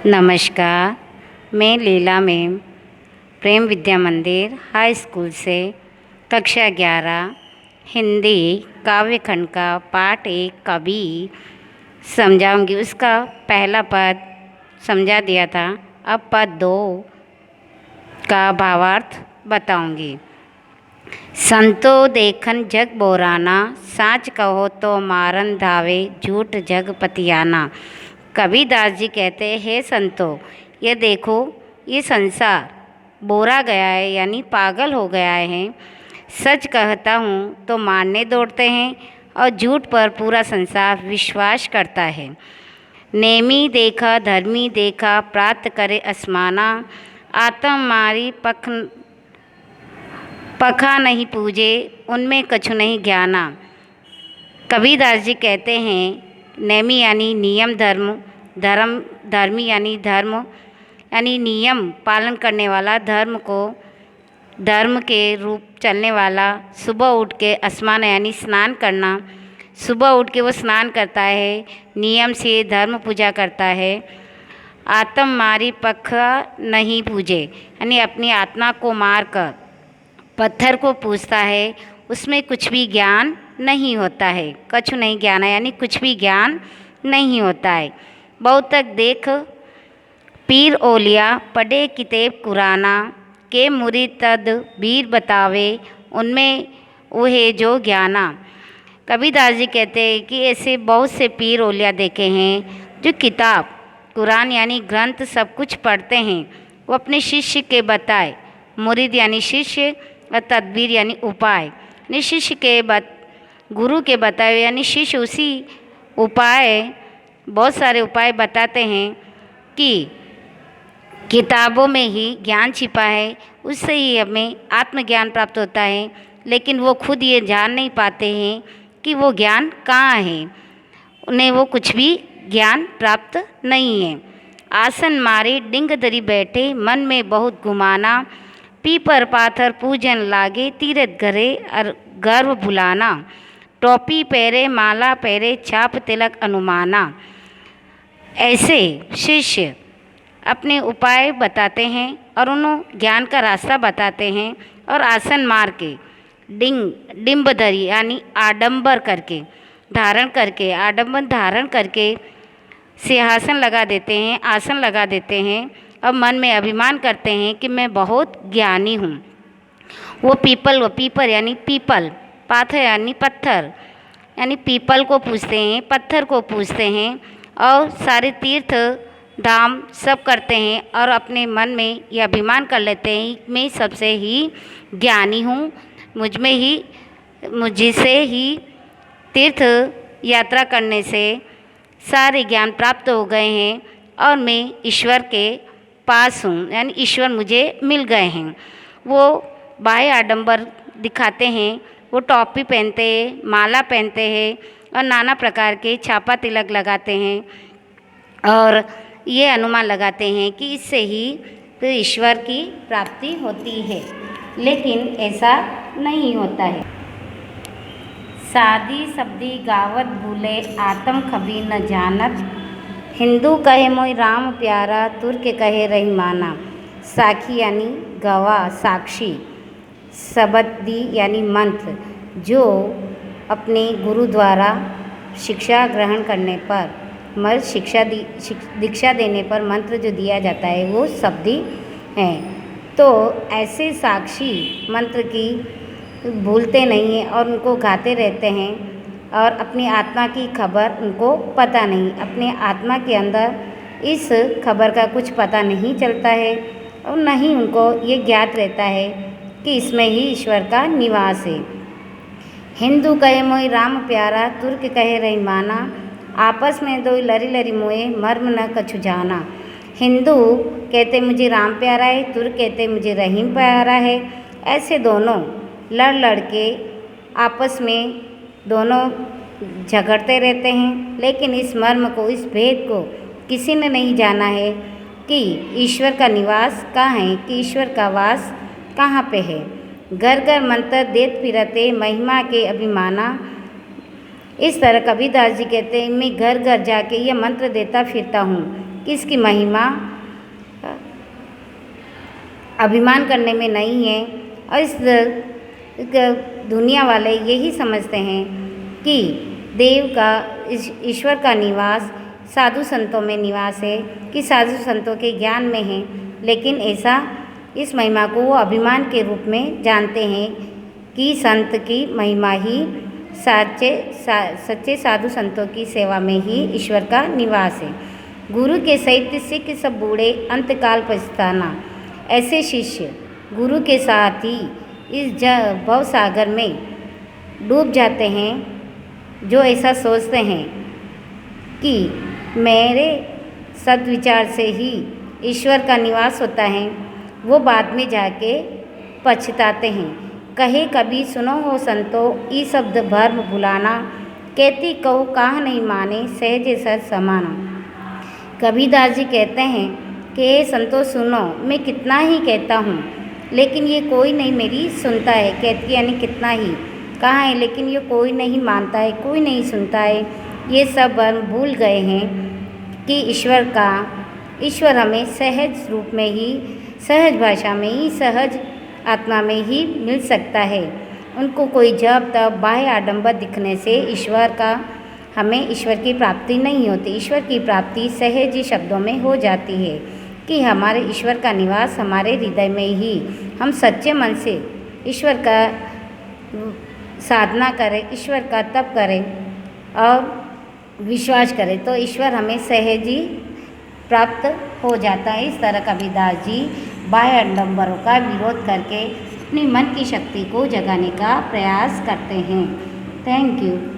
नमस्कार। मैं लीला मैम प्रेम विद्या मंदिर हाई स्कूल से कक्षा 11 हिंदी काव्य खंड का पाठ 1 कवि समझाऊंगी। उसका पहला पद समझा दिया था, अब पद 2 का भावार्थ बताऊंगी। संतो देखन जग बोराना, साच कहो तो मारन धावे, झूठ जग पतियाना। कबीरदास जी कहते हैं, हे संतो, ये देखो ये संसार बोरा गया है, यानी पागल हो गया है। सच कहता हूँ तो मारने दौड़ते हैं और झूठ पर पूरा संसार विश्वास करता है। नेमी देखा धर्मी देखा, प्राप्त करे असमाना। आत्म मारी पखा नहीं पूजे, उनमें कछु नहीं ज्ञाना। कबीरदास जी कहते हैं, नेमी यानी नियम धर्मी यानी धर्म यानी नियम पालन करने वाला, धर्म के रूप चलने वाला। सुबह उठ के स्नान यानी स्नान करना, सुबह उठ के वो स्नान करता है, नियम से धर्म पूजा करता है। आत्म मारी पखा नहीं पूजे यानी अपनी आत्मा को मार कर पत्थर को पूजता है, उसमें कुछ भी ज्ञान नहीं होता है। कछु नहीं ज्ञान है यानी कुछ भी ज्ञान नहीं होता है। बहुत तक देख पीर ओलिया, पढ़े किताब कुराना। के मुरीद तद बीर बतावे, उनमें वो है जो ज्ञाना। कबीरदास जी कहते हैं कि ऐसे बहुत से पीर ओलिया देखे हैं जो किताब कुरान यानी ग्रंथ सब कुछ पढ़ते हैं, वो अपने शिष्य के बताए। मुरीद यानी शिष्य और तदबीर यानी उपाय, शिष्य के गुरु के बताए यानी शिष्य उसी उपाय बहुत सारे उपाय बताते हैं कि किताबों में ही ज्ञान छिपा है, उससे ही हमें आत्मज्ञान प्राप्त होता है। लेकिन वो खुद ये जान नहीं पाते हैं कि वो ज्ञान कहाँ है, उन्हें वो कुछ भी ज्ञान प्राप्त नहीं है। आसन मारे डिंग दरी बैठे, मन में बहुत गुमाना। पीपर पाथर पूजन लागे, तीरथ घरे और गर्व भुलाना। टोपी पहरे माला पहरे, छाप तिलक अनुमाना। ऐसे शिष्य अपने उपाय बताते हैं और उन्हें ज्ञान का रास्ता बताते हैं। और आसन मार के डिम्बधरी यानी आडंबर करके आडंबर धारण करके सिंहासन लगा देते हैं, आसन लगा देते हैं और मन में अभिमान करते हैं कि मैं बहुत ज्ञानी हूँ। वो पीपल यानी पीपल, पाथर यानी पत्थर यानी पीपल को पूजते हैं, पत्थर को पूजते हैं और सारे तीर्थ धाम सब करते हैं और अपने मन में ये अभिमान कर लेते हैं मैं सबसे ही ज्ञानी हूँ, मुझसे ही तीर्थ यात्रा करने से सारे ज्ञान प्राप्त हो गए हैं और मैं ईश्वर के पास हूँ, यानी ईश्वर मुझे मिल गए हैं। वो बाह्य आडंबर दिखाते हैं, वो टोपी पहनते हैं, माला पहनते हैं और नाना प्रकार के छापा तिलक लगाते हैं और ये अनुमान लगाते हैं कि इससे ही तो ईश्वर की प्राप्ति होती है, लेकिन ऐसा नहीं होता है। सादी सब्दी गावत भूले, आत्म कभी न जानत। हिंदू कहे मोई राम प्यारा, तुर्क कहे रहीमाना। साखी यानी गवाह, साक्षी। सबदी यानी मंत्र, जो अपने गुरु द्वारा शिक्षा ग्रहण करने पर दीक्षा देने पर मंत्र जो दिया जाता है वो शब्दी है। तो ऐसे साक्षी मंत्र की भूलते नहीं हैं और उनको गाते रहते हैं और अपनी आत्मा की खबर उनको पता नहीं, अपने आत्मा के अंदर इस खबर का कुछ पता नहीं चलता है और न ही उनको ये ज्ञात रहता है कि इसमें ही ईश्वर का निवास है। हिंदू कहे मोई राम प्यारा, तुर्क कहे रहीमाना। आपस में दो लरी लरी मोए, मर्म न कछु जाना। हिंदू कहते मुझे राम प्यारा है, तुर्क कहते मुझे रहीम प्यारा है। ऐसे दोनों लड़ के आपस में दोनों झगड़ते रहते हैं, लेकिन इस मर्म को, इस भेद को किसी ने नहीं जाना है कि ईश्वर का निवास कहाँ है, कि ईश्वर का वास कहाँ पे है। घर घर मंत्र देत फिरते, महिमा के अभिमाना। इस तरह कबीरदास जी कहते हैं मैं घर घर जाके ये मंत्र देता फिरता हूँ कि इसकी महिमा अभिमान करने में नहीं है। और इस दुनिया वाले यही समझते हैं कि देव का ईश्वर का निवास साधु संतों में निवास है, कि साधु संतों के ज्ञान में है। लेकिन ऐसा इस महिमा को वो अभिमान के रूप में जानते हैं कि संत की महिमा ही सच्चे साधु संतों की सेवा में ही ईश्वर का निवास है। गुरु के सहित सिख सब बूढ़े अंतकाल पछताना। ऐसे शिष्य गुरु के साथ ही इस भव सागर में डूब जाते हैं जो ऐसा सोचते हैं कि मेरे सद्विचार से ही ईश्वर का निवास होता है। वो बाद में जाके पछताते हैं। कहे कभी सुनो हो संतो ई शब्द भर्म भुलाना, कहती कहो कहा नहीं माने सहज सर समाना। कबीरदास जी कहते हैं कि संतो सुनो, मैं कितना ही कहता हूँ लेकिन ये कोई नहीं मेरी सुनता है। कहती यानी कितना ही कहा है लेकिन ये कोई नहीं मानता है, कोई नहीं सुनता है। ये सब भूल गए हैं कि ईश्वर हमें सहज रूप में ही, सहज भाषा में ही, सहज आत्मा में ही मिल सकता है। उनको कोई जब तब बाह्य आडंबर दिखने से हमें ईश्वर की प्राप्ति नहीं होती। ईश्वर की प्राप्ति सहज शब्दों में हो जाती है कि हमारे ईश्वर का निवास हमारे हृदय में ही, हम सच्चे मन से ईश्वर का साधना करें, ईश्वर का तप करें और विश्वास करें तो ईश्वर हमें सहज ही प्राप्त हो जाता है। इस तरह कबीरदास जी बाह्य आडंबरों का विरोध करके अपने मन की शक्ति को जगाने का प्रयास करते हैं। Thank you.